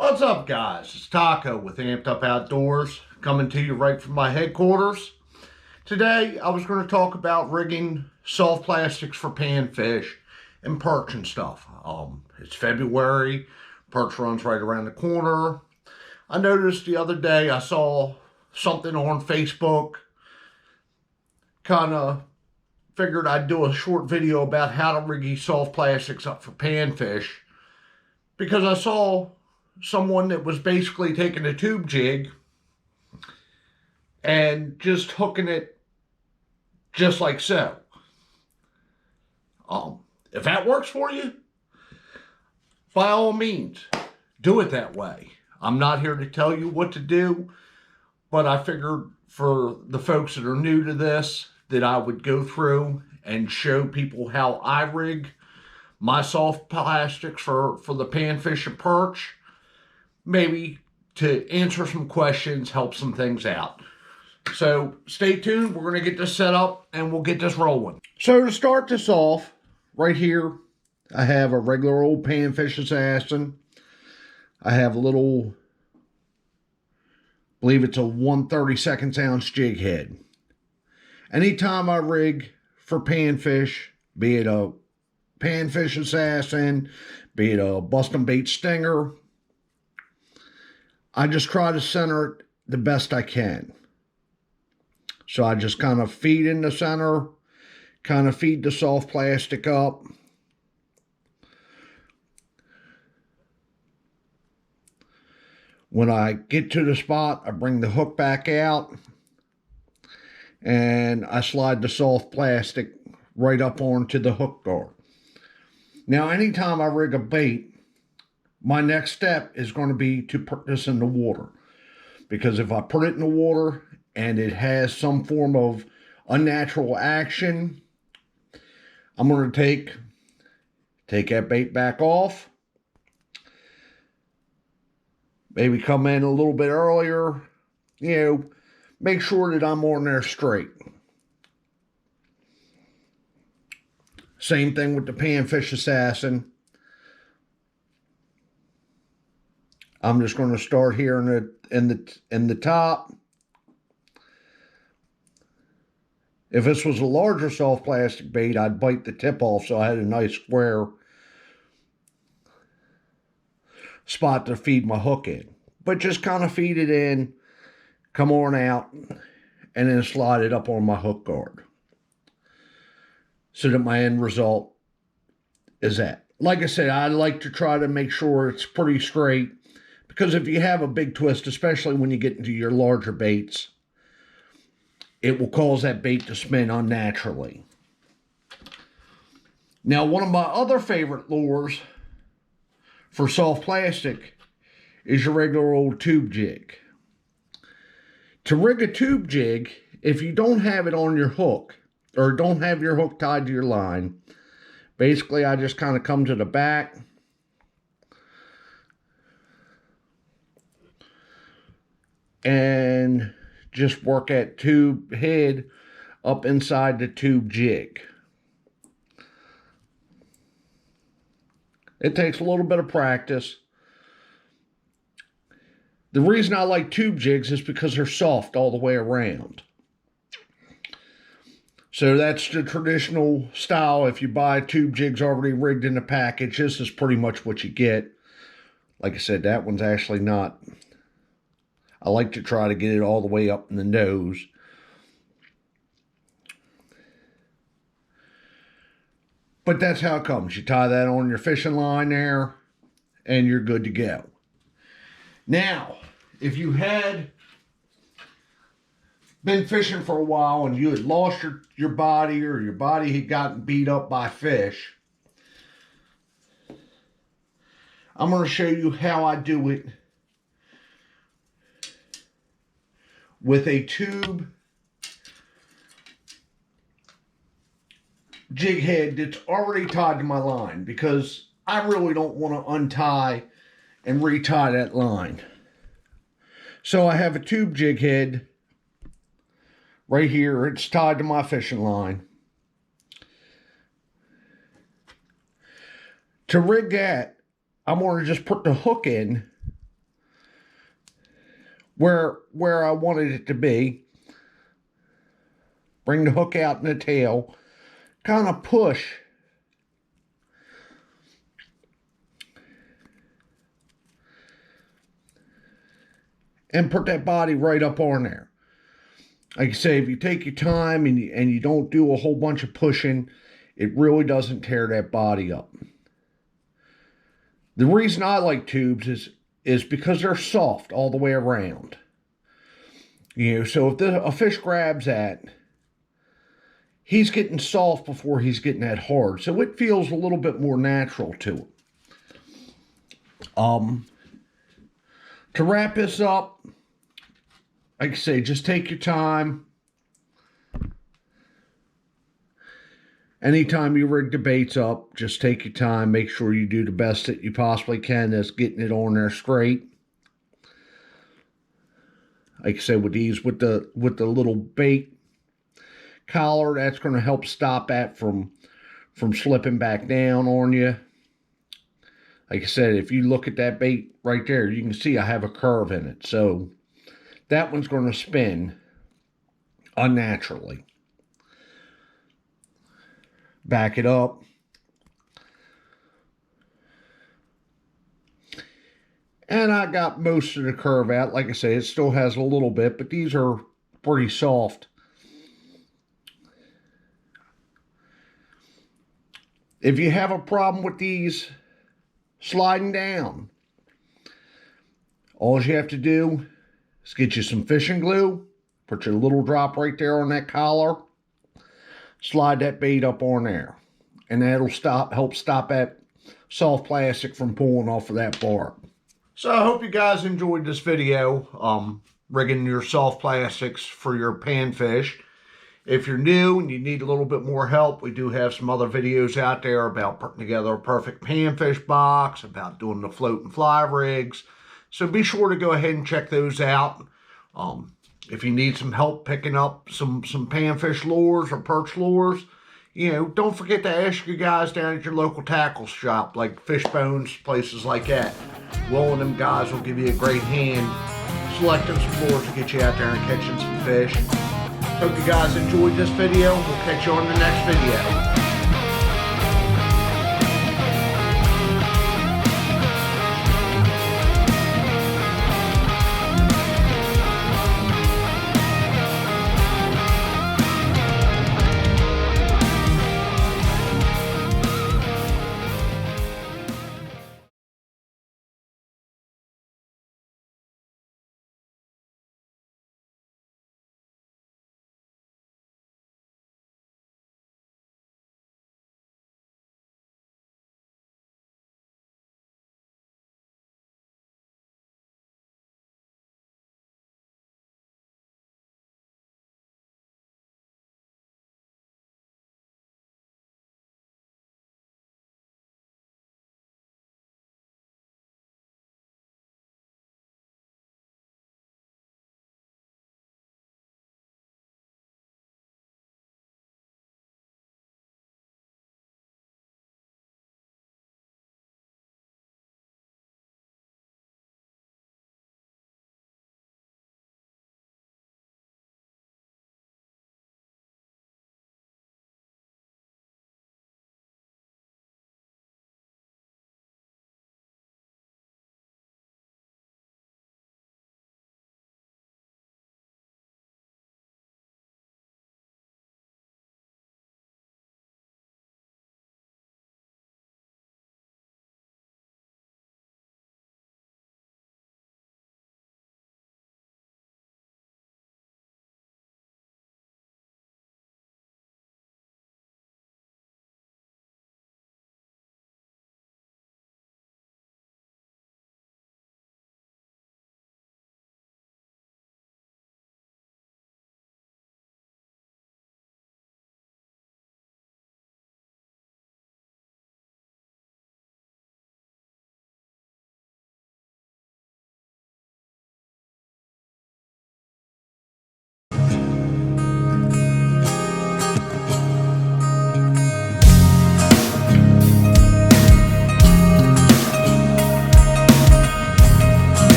What's up, guys? It's Taco with Amped Up Outdoors, coming to you right from my headquarters. Today, I was going to talk about rigging soft plastics for panfish and perch and stuff. It's February, perch runs right around the corner. I noticed the other day I saw something on Facebook, kind of figured I'd do a short video about how to rig these soft plastics up for panfish, because I saw someone that was basically taking a tube jig and just hooking it just like so. If that works for you, by all means, do it that way. I'm not here to tell you what to do, but I figured for the folks that are new to this, that I would go through and show people how I rig my soft plastics for the panfish and perch. Maybe to answer some questions, help some things out. So stay tuned. We're going to get this set up and we'll get this rolling. So to start this off, right here, I have a regular old panfish assassin. I have a little, I believe it's a 1/32 ounce jig head. Anytime I rig for panfish, be it a panfish assassin, be it a bustin' bait stinger, I just try to center it the best I can. So I just kind of feed in the center, kind of feed the soft plastic up. When I get to the spot, I bring the hook back out and I slide the soft plastic right up onto the hook guard. Now, anytime I rig a bait, my next step is going to be to put this in the water. Because if I put it in the water and it has some form of unnatural action, I'm going to take that bait back off. Maybe come in a little bit earlier. Make sure that I'm on there straight. Same thing with the panfish assassin. I'm just going to start here in the top. If this was a larger soft plastic bait, I'd bite the tip off so I had a nice square spot to feed my hook in. But just kind of feed it in, come on out, and then slide it up on my hook guard. So that my end result is that. Like I said, I like to try to make sure it's pretty straight. Because if you have a big twist, especially when you get into your larger baits, it will cause that bait to spin unnaturally. Now, one of my other favorite lures for soft plastic is your regular old tube jig. To rig a tube jig, if you don't have it on your hook, or don't have your hook tied to your line, basically I just kind of come to the back, and just work that tube head up inside the tube jig. It takes a little bit of practice. The reason I like tube jigs is because they're soft all the way around. So that's the traditional style. If you buy tube jigs already rigged in the package, this is pretty much what you get. Like I said, that one's actually not. I like to try to get it all the way up in the nose. But that's how it comes. You tie that on your fishing line there, and you're good to go. Now, if you had been fishing for a while and you had lost your body, or your body had gotten beat up by fish, I'm going to show you how I do it with a tube jig head that's already tied to my line, because I really don't want to untie and retie that line. So I have a tube jig head right here. It's tied to my fishing line. To rig that, I'm going to just put the hook in where I wanted it to be. Bring the hook out in the tail. Kind of push. And put that body right up on there. Like I say, if you take your time and you don't do a whole bunch of pushing, it really doesn't tear that body up. The reason I like tubes is because they're soft all the way around. You know, so if a fish grabs that, he's getting soft before he's getting that hard. So it feels a little bit more natural to him. To wrap this up, like I say, just take your time. Anytime you rig the baits up, just take your time. Make sure you do the best that you possibly can. That's getting it on there straight. Like I said, with these, with the little bait collar, that's going to help stop that from slipping back down on you. Like I said, if you look at that bait right there, you can see I have a curve in it. So that one's going to spin unnaturally. Back it up. And I got most of the curve out. Like I say, it still has a little bit, but these are pretty soft. If you have a problem with these sliding down, all you have to do is get you some fishing glue, put your little drop right there on that collar, slide that bait up on there, and that'll help stop that soft plastic from pulling off of that barb. So I hope you guys enjoyed this video, rigging your soft plastics for your panfish. If you're new and you need a little bit more help, we do have some other videos out there about putting together a perfect panfish box, about doing the float and fly rigs. So be sure to go ahead and check those out. If you need some help picking up some panfish lures or perch lures, you know, don't forget to ask your guys down at your local tackle shop, like Fishbones, places like that. Will and them guys will give you a great hand selecting some lures to get you out there and catching some fish. Hope you guys enjoyed this video. We'll catch you on the next video.